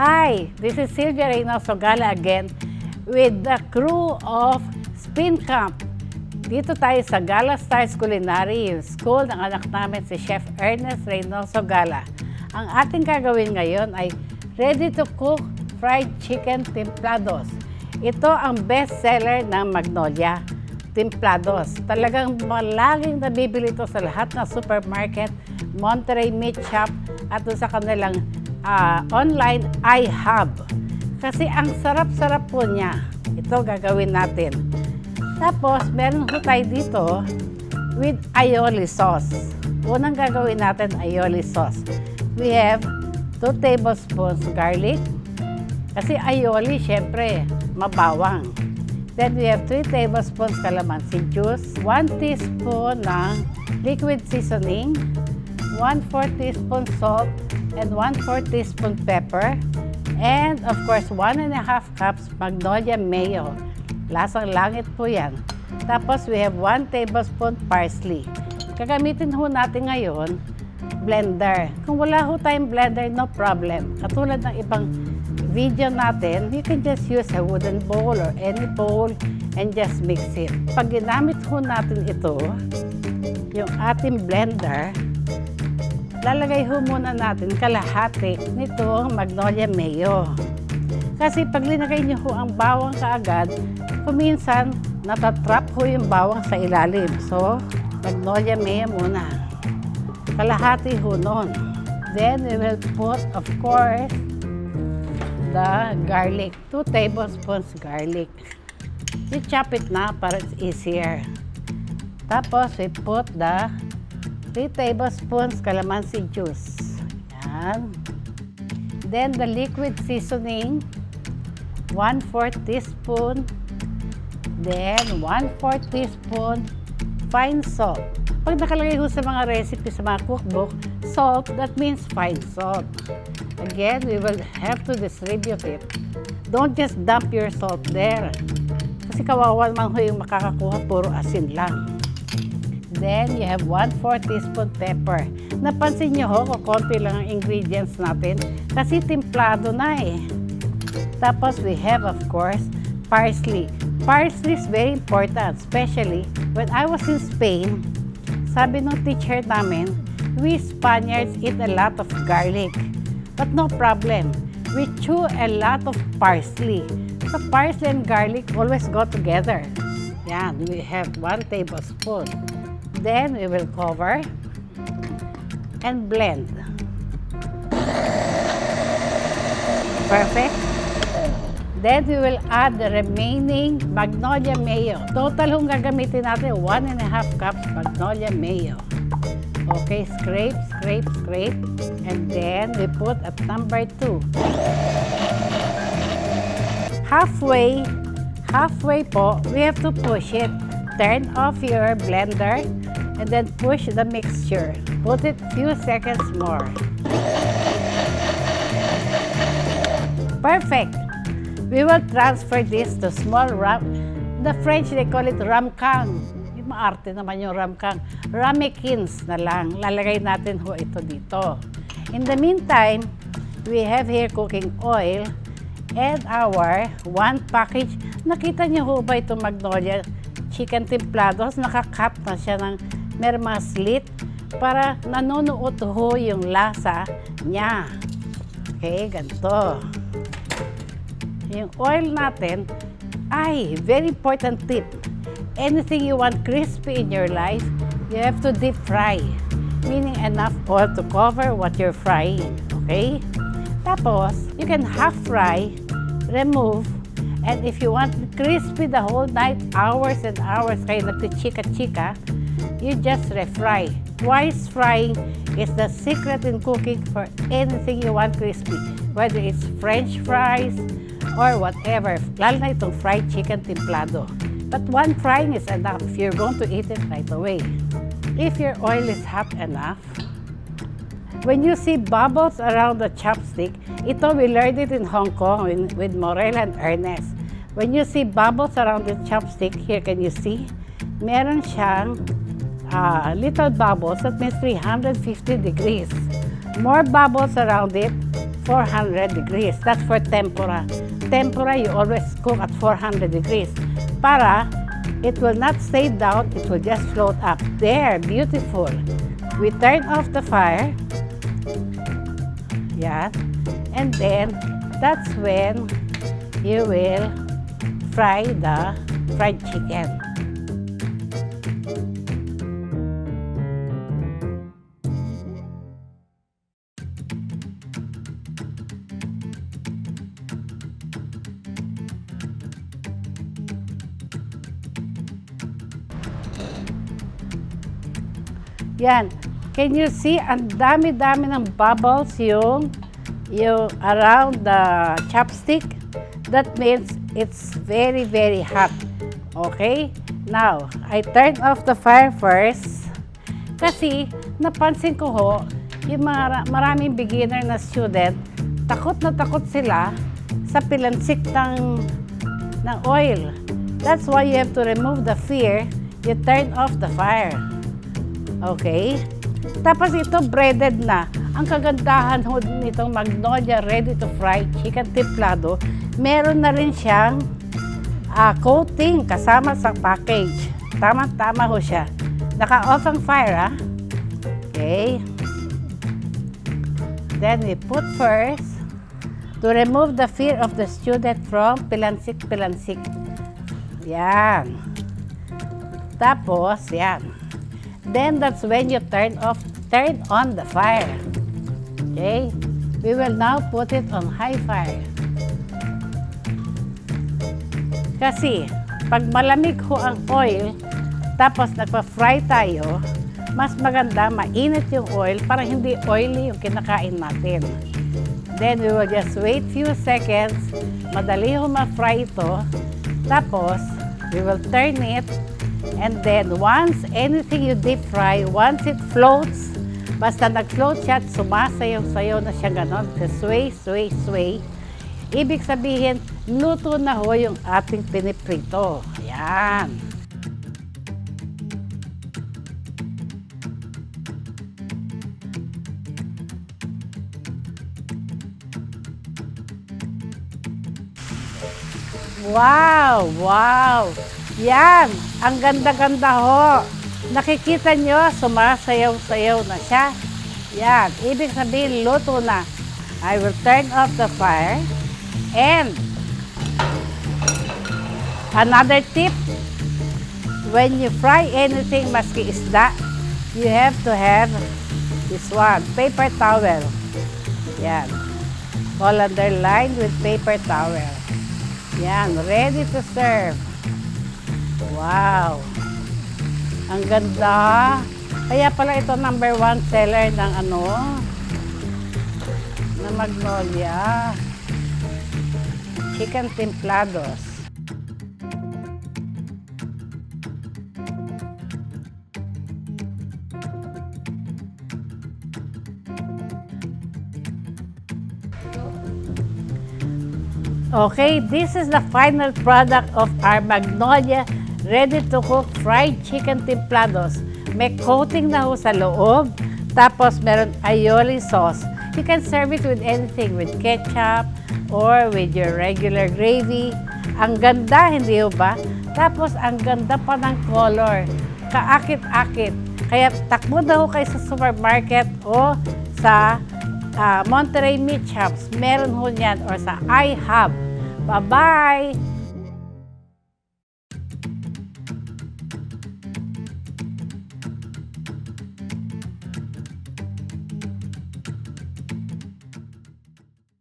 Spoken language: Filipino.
Hi, this is Sylvia Reynoso Gala again with the crew of Spin Camp. Dito tayo sa Gala Stars Culinary, yung school ng anak namin si Chef Reynoso Gala. Ang ating gagawin ngayon ay ready-to-cook fried chicken templados. Ito ang best seller ng Magnolia, templados. Talagang malaging nabibili ito sa lahat ng supermarket, Monterey Meat Shop at sa kanilang online iHub. Kasi ang sarap-sarap po niya. Ito gagawin natin. Tapos, meron po tayo dito with aioli sauce. Unang gagawin natin, aioli sauce. We have 2 tablespoons garlic. Kasi aioli, syempre, mabawang. Then we have 3 tablespoons calamansi juice, 1 teaspoon ng liquid seasoning, 1/4 teaspoon salt, and 1/4 teaspoon pepper, and of course 1.5 cups Magnolia mayo. Lasang langit po yan. Tapos we have 1 tablespoon parsley. Gagamitin ho natin ngayon blender. Kung wala ho tayong blender, no problem. Katulad ng ibang video natin, you can just use a wooden bowl or any bowl and just mix it. Pag ginamit ho natin ito, yung ating blender, lalagay ho muna natin kalahati nitong Magnolia mayo. Kasi pag linagay niyo ho ang bawang kaagad, kuminsan natatrap ho yung bawang sa ilalim. So, Magnolia mayo muna. Kalahati ho nun. Then, we will put, of course, the garlic. 2 tablespoons garlic. You chop it na para it's easier. Tapos, we put the 3 tablespoons calamansi juice. Yan. Then, the liquid seasoning, 1/4 teaspoon. Then, 1/4 teaspoon fine salt. Pag nakalagay ho sa mga recipe sa mga cookbook, salt, that means fine salt. Again, we will have to distribute it. Don't just dump your salt there. Kasi kawawa naman ho yung makakakuha, puro asin lang. Then, you have 1/4 teaspoon pepper. Napansin nyo ho, kukunti lang ang ingredients natin kasi templado na eh. Tapos, we have, of course, parsley. Parsley is very important, especially when I was in Spain. Sabi ng teacher namin, we Spaniards eat a lot of garlic. But no problem, we chew a lot of parsley. So, parsley and garlic always go together. Yan, we have 1 tablespoon. Then, we will cover and blend. Perfect. Then, we will add the remaining Magnolia mayo. Total hong gagamitin natin, 1.5 cups Magnolia mayo. Okay, scrape, scrape, scrape. And then, we put at number 2. Halfway po, we have to push it. Turn off your blender and then push the mixture. Put it few seconds more. Perfect. We will transfer this to small ram. The French, they call it ramekang. Yung maarte naman yung ramekang. Ramekins na lang. Lalagay natin ho ito dito. In the meantime, we have here cooking oil and our 1 package. Nakita niyo ho ba itong Magnolia chicken templados? Nakakat na siya ng may mga slit para nanunuot ho yung lasa niya. Okay, ganito. Yung oil natin ay very important tip. Anything you want crispy in your life, you have to deep fry. Meaning enough oil to cover what you're frying. Okay? Tapos, you can half fry, remove, and if you want crispy the whole night, hours and hours kayo nagtichika-chika, you just refry. Twice frying is the secret in cooking for anything you want crispy. Whether it's French fries or whatever. Lalo na itong fried chicken templado. But 1 frying is enough if you're going to eat it right away. If your oil is hot enough, when you see bubbles around the chopstick, ito we learned it in Hong Kong with Morel and Ernest. When you see bubbles around the chopstick, here can you see? Meron siyang little bubbles, that means 350 degrees. More bubbles around it, 400 degrees. That's for tempura. Tempura, you always cook at 400 degrees. Para it will not stay down, it will just float up. There, beautiful. We turn off the fire. Yeah. And then, that's when you will fry the fried chicken. Yan. Can you see? Ang dami-dami ng bubbles yung around the chopstick. That means it's very, very hot. Okay? Now, I turn off the fire first. Kasi, napansin ko ho, yung maraming beginner na student, takot na takot sila sa pilansik ng oil. That's why you have to remove the fear. You turn off the fire. Okay? Tapos ito breaded na. Ang kagandahan ho nitong Magnolia ready to fry chicken templado, meron na rin siyang coating kasama sa package. Tama-tama ho siya. Naka-off ang fire, ha? Okay. Then we put first to remove the fear of the student from pilansik-pilansik. Yan. Tapos, yan. Then that's when you turn on the fire. Okay? We will now put it on high fire. Kasi, pag malamig ho ang oil, tapos nagpa-fry tayo, mas maganda mainit yung oil para hindi oily yung kinakain natin. Then we will just wait few seconds, madali ho ma-fry ito, tapos we will turn it. And then, once anything you deep fry, once it floats, basta nag-float siya at sumasayaw-sayaw na siya ganon, sway, sway, sway, ibig sabihin, luto na ho yung ating piniprito. Ayan. Wow! Wow! Yan! Ang ganda-ganda ho! Nakikita nyo, sumasayaw-sayaw na siya. Yan! Ibig sabihin, luto na. I will turn off the fire. And another tip, when you fry anything, maski isda, you have to have this one, paper towel. Yan. Colander lined with paper towel. Yan, ready to serve. Wow! Ang ganda! Kaya pala ito #1 seller ng ng Magnolia. Chicken templados. Okay, this is the final product of our Magnolia ready-to-cook fried chicken templados. May coating na ho sa loob, tapos meron aioli sauce. You can serve it with anything, with ketchup or with your regular gravy. Ang ganda, hindi ho ba? Tapos ang ganda pa ng color. Kaakit-akit. Kaya takbo na ho kayo sa supermarket o sa Monterey Meat Shops. Meron ho niyan or sa iHub. Bye-bye!